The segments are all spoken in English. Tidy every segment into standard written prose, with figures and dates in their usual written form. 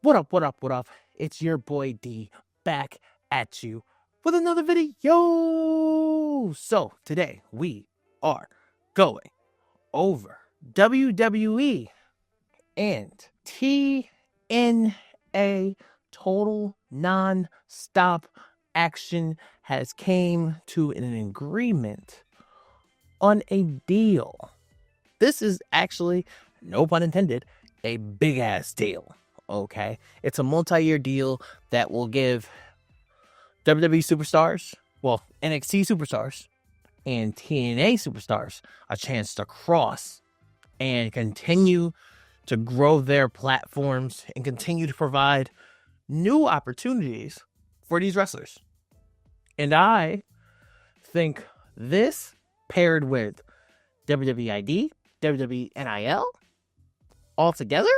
What up, what up, what up? It's your boy D back at you with another video. So today we are going over WWE and TNA. Total non-stop action has came to an agreement on a deal. This is actually, no pun intended, a big ass deal. Okay, it's a multi-year deal that will give WWE superstars, well, NXT superstars and TNA superstars a chance to cross and continue to grow their platforms and continue to provide new opportunities for these wrestlers. And I think this paired with WWID, WWE NIL all together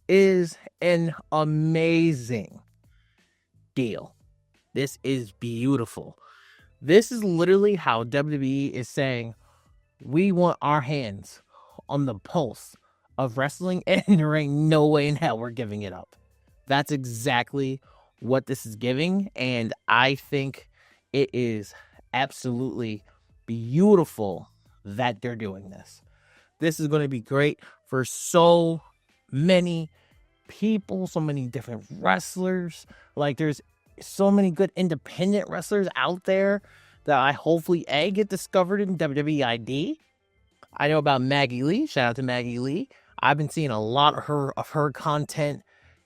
is an amazing deal. This is beautiful. This is literally how WWE is saying, we want our hands on the pulse of wrestling, and there ain't no way in hell we're giving it up. That's exactly what this is giving, and I think it is absolutely beautiful that they're doing this. This is going to be great for so many people, so many different wrestlers. Like, there's so many good independent wrestlers out there that I hopefully get discovered in WWID. I know about Maggie Lee. Shout out to Maggie Lee. I've been seeing a lot of her content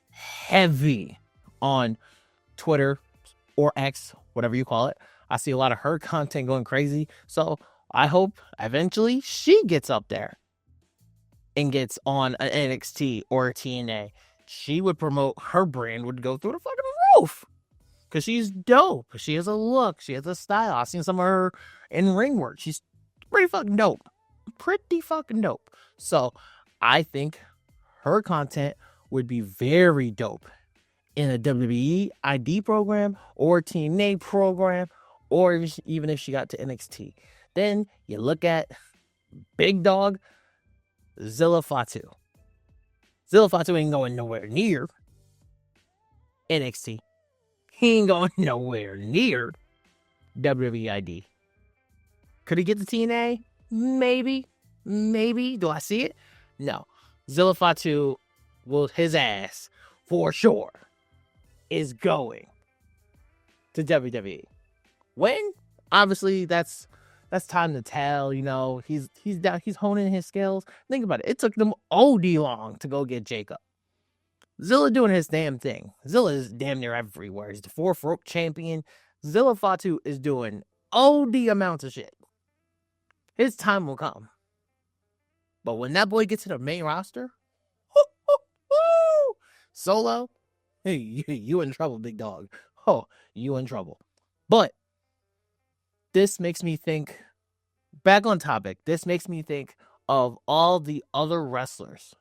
heavy on Twitter or X, whatever you call it. I see a lot of her content going crazy. So I hope eventually she gets up there and gets on an NXT or a TNA. She would promote, her brand would go through the fucking roof. Because she's dope. She has a look. She has a style. I've seen some of her in ring work. She's pretty fucking dope. Pretty fucking dope. So I think her content would be very dope in a WWE ID program or TNA program, or even if she got to NXT. Then you look at big dog Zilla Fatu. Zilla Fatu ain't going nowhere near NXT. He ain't going nowhere near WWID. Could he get the TNA? Maybe. Do I see it? No. Zilla Fatu will, his ass, for sure, is going to WWE. When? Obviously, that's time to tell. You know, he's honing his skills. Think about it. It took them OD long to go get Jacob. Zilla doing his damn thing. Zilla is damn near everywhere. He's the 4th rope champion. Zilla Fatu is doing OD amounts of shit. His time will come. But when that boy gets to the main roster, Solo, hey, you in trouble, big dog. Oh, you in trouble. But this makes me think, back on topic, this makes me think of all the other wrestlers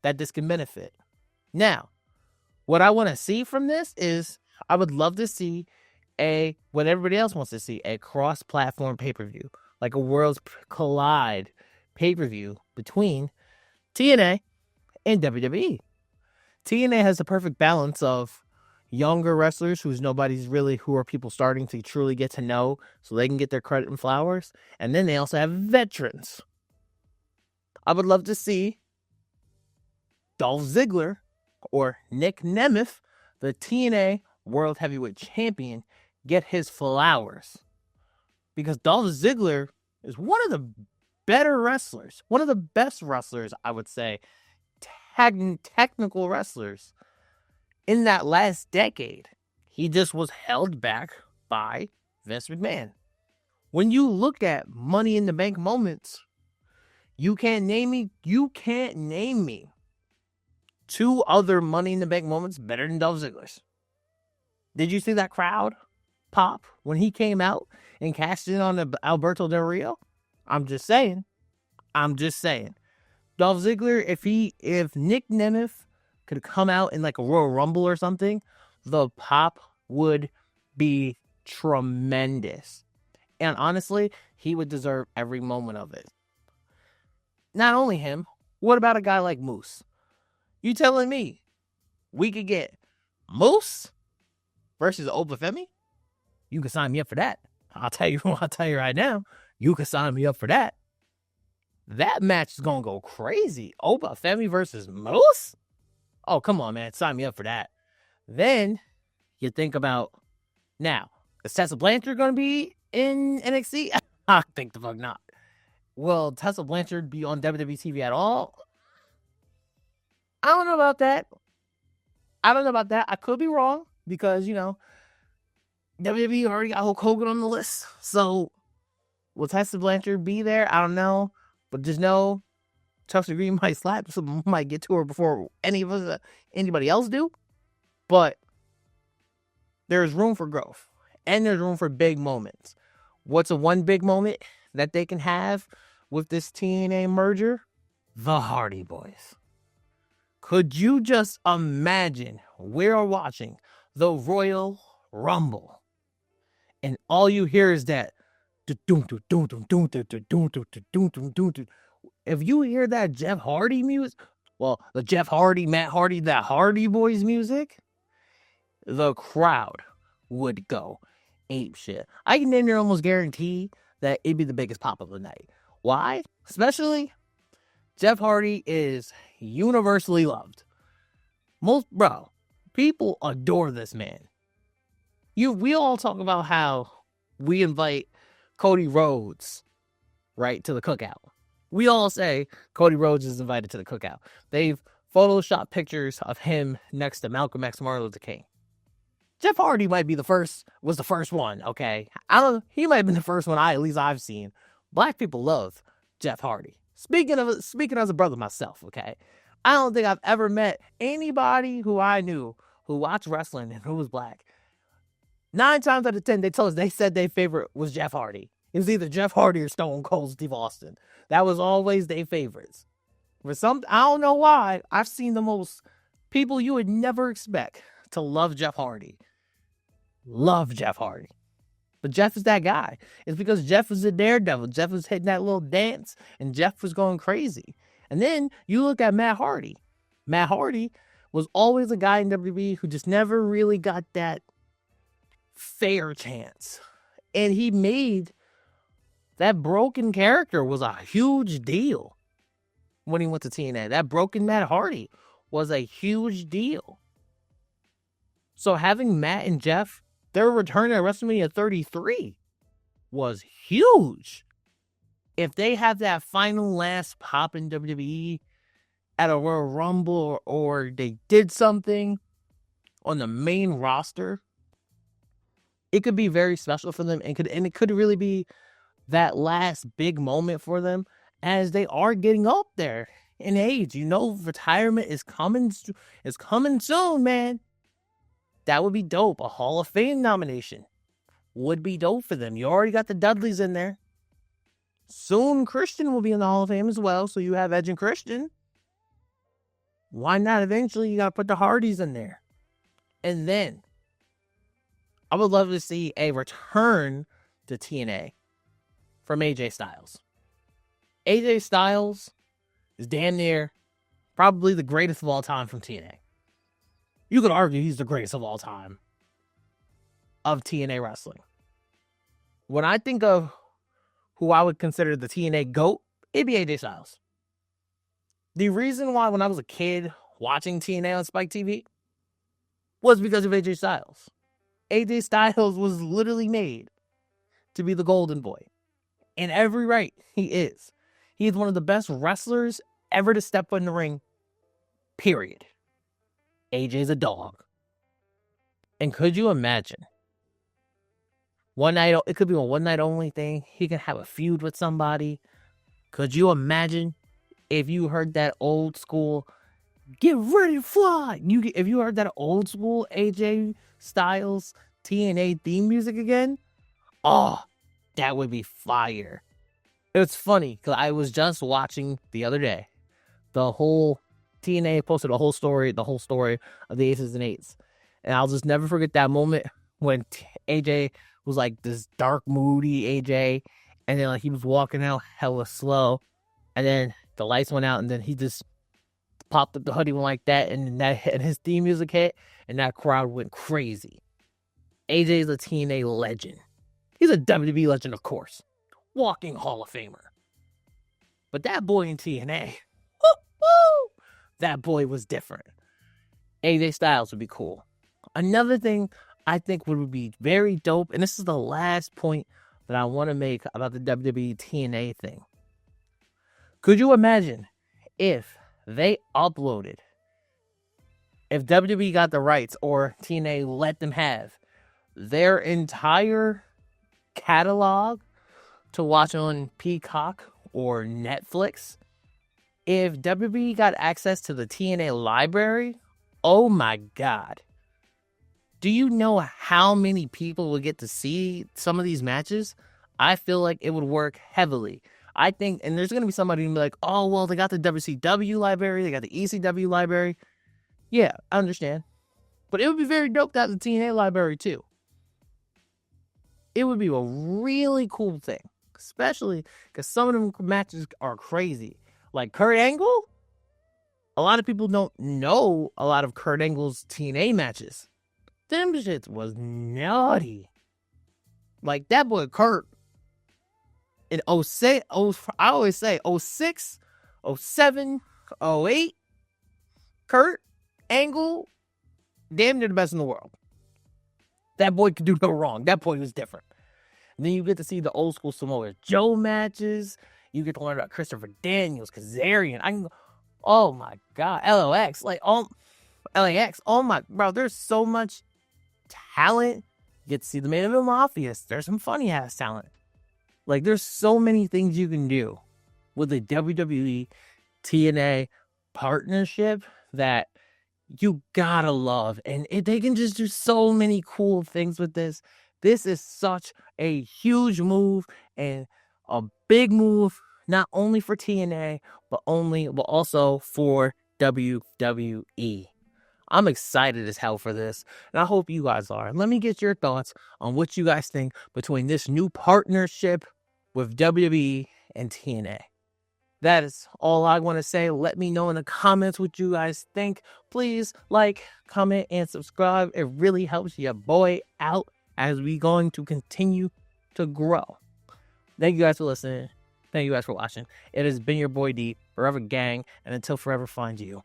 that this can benefit. Now, what I want to see from this is, I would love to see what everybody else wants to see, a cross-platform pay-per-view, like a Worlds Collide pay-per-view between TNA and WWE. TNA has the perfect balance of younger wrestlers who are people starting to truly get to know so they can get their credit and flowers. And then they also have veterans. I would love to see Dolph Ziggler or Nick Nemeth, the TNA World Heavyweight Champion, get his flowers. Because Dolph Ziggler is one of the better wrestlers, one of the best wrestlers, I would say, technical wrestlers in that last decade. He just was held back by Vince McMahon. When you look at Money in the Bank moments, you can't name me 2 other Money in the Bank moments better than Dolph Ziggler's. Did you see that crowd pop when he came out and cashed in on Alberto Del Rio? I'm just saying. Dolph Ziggler, if Nick Nemeth could come out in like a Royal Rumble or something, the pop would be tremendous. And honestly, he would deserve every moment of it. Not only him, what about a guy like Moose? You telling me we could get Moose versus Obafemi, you can sign me up for that. I'll tell you right now, you can sign me up for that. That match is gonna go crazy. Obafemi versus Moose? Oh, come on, man. Sign me up for that. Then you think about, now, is Tessa Blanchard gonna be in NXT? I think the fuck not. Will Tessa Blanchard be on WWE TV at all? I don't know about that. I could be wrong because, WWE already got Hulk Hogan on the list. So, will Tessa Blanchard be there? I don't know. But just know, Chelsea Green might slap. Someone might get to her before anybody else do. But there's room for growth. And there's room for big moments. What's a one big moment that they can have with this TNA merger? The Hardy Boys. Could you just imagine we're watching the Royal Rumble and all you hear is that if you hear that Jeff Hardy music, well, the Jeff Hardy, Matt Hardy, that Hardy Boys music, the crowd would go ape shit. I can damn near almost guarantee that it'd be the biggest pop of the night. Why? Especially Jeff Hardy is universally loved. People adore this man. We all talk about how we invite Cody Rhodes, right, to the cookout. We all say Cody Rhodes is invited to the cookout. They've photoshopped pictures of him next to Malcolm X, Martin Luther King. Jeff Hardy was the first one, okay? He might have been the first one I've seen. Black people love Jeff Hardy. Speaking as a brother myself, okay? I don't think I've ever met anybody who I knew who watched wrestling and who was black. 9 times out of 10, they said their favorite was Jeff Hardy. It was either Jeff Hardy or Stone Cold Steve Austin. That was always their favorites. I don't know why, I've seen the most people you would never expect to love Jeff Hardy. Love Jeff Hardy. But Jeff is that guy. It's because Jeff was a daredevil. Jeff was hitting that little dance, and Jeff was going crazy. And then you look at Matt Hardy. Matt Hardy was always a guy in WWE who just never really got that fair chance. And he made that broken character was a huge deal when he went to TNA. That broken Matt Hardy was a huge deal. So having Matt and Jeff, their return at WrestleMania 33 was huge. If they have that final last pop in WWE at a Royal Rumble or they did something on the main roster, it could be very special for them and it could really be that last big moment for them as they are getting up there in age. Retirement is coming soon, man. That would be dope. A Hall of Fame nomination would be dope for them. You already got the Dudleys in there. Soon Christian will be in the Hall of Fame as well, so you have Edge and Christian. Why not? Eventually, you got to put the Hardys in there. And then, I would love to see a return to TNA from AJ Styles. AJ Styles is damn near probably the greatest of all time from TNA. You could argue he's the greatest of all time of TNA wrestling. When I think of who I would consider the TNA GOAT, it'd be AJ Styles. The reason why when I was a kid watching TNA on Spike TV was because of AJ Styles. AJ Styles was literally made to be the golden boy. In every right, he is. He is one of the best wrestlers ever to step in the ring, period. AJ's a dog. And could you imagine? It could be a one night only thing. He can have a feud with somebody. Could you imagine if you heard that old school, get ready to fly? If you heard that old school AJ Styles TNA theme music again? Oh, that would be fire. It's funny because I was just watching the other day. The whole TNA posted the whole story of the Aces and Eights. And I'll just never forget that moment when AJ was like this dark, moody AJ. And then he was walking out hella slow. And then the lights went out and then he just popped up the hoodie like that, and his theme music hit, and that crowd went crazy. AJ's a TNA legend. He's a WWE legend, of course. Walking Hall of Famer. But that boy in TNA, that boy was different. AJ Styles would be cool. Another thing I think would be very dope, and this is the last point that I want to make about the WWE TNA thing. Could you imagine if they uploaded, if WWE got the rights or TNA let them have their entire catalog to watch on Peacock or Netflix? If WWE got access to the TNA library, oh my God. Do you know how many people would get to see some of these matches? I feel like it would work heavily. I think, and there's going to be somebody who'll be like, oh, well, they got the WCW library, they got the ECW library. Yeah, I understand. But it would be very dope to have the TNA library too. It would be a really cool thing, especially because some of them matches are crazy. Like Kurt Angle, a lot of people don't know a lot of Kurt Angle's TNA matches. Them shits was nutty. Like that boy Kurt in 06, I always say 06, 07, 08, Kurt Angle, damn near the best in the world. That boy could do no wrong. That boy was different. And then you get to see the old school Samoa Joe matches. You get to learn about Christopher Daniels, Kazarian. Oh my God, LAX. LAX. Oh my, bro, there's so much talent. You get to see the Main Event Mafia. There's some funny ass talent. Like, there's so many things you can do with the WWE TNA partnership that you gotta love. And they can just do so many cool things with this. This is such a huge move and a big move, not only for TNA, but also for WWE. I'm excited as hell for this, and I hope you guys are. Let me get your thoughts on what you guys think between this new partnership with WWE and TNA. That is all I want to say. Let me know in the comments what you guys think. Please like, comment, and subscribe. It really helps your boy out as we going to continue to grow. Thank you guys for listening. Thank you guys for watching. It has been your boy D, Forever Gang, and until forever find you.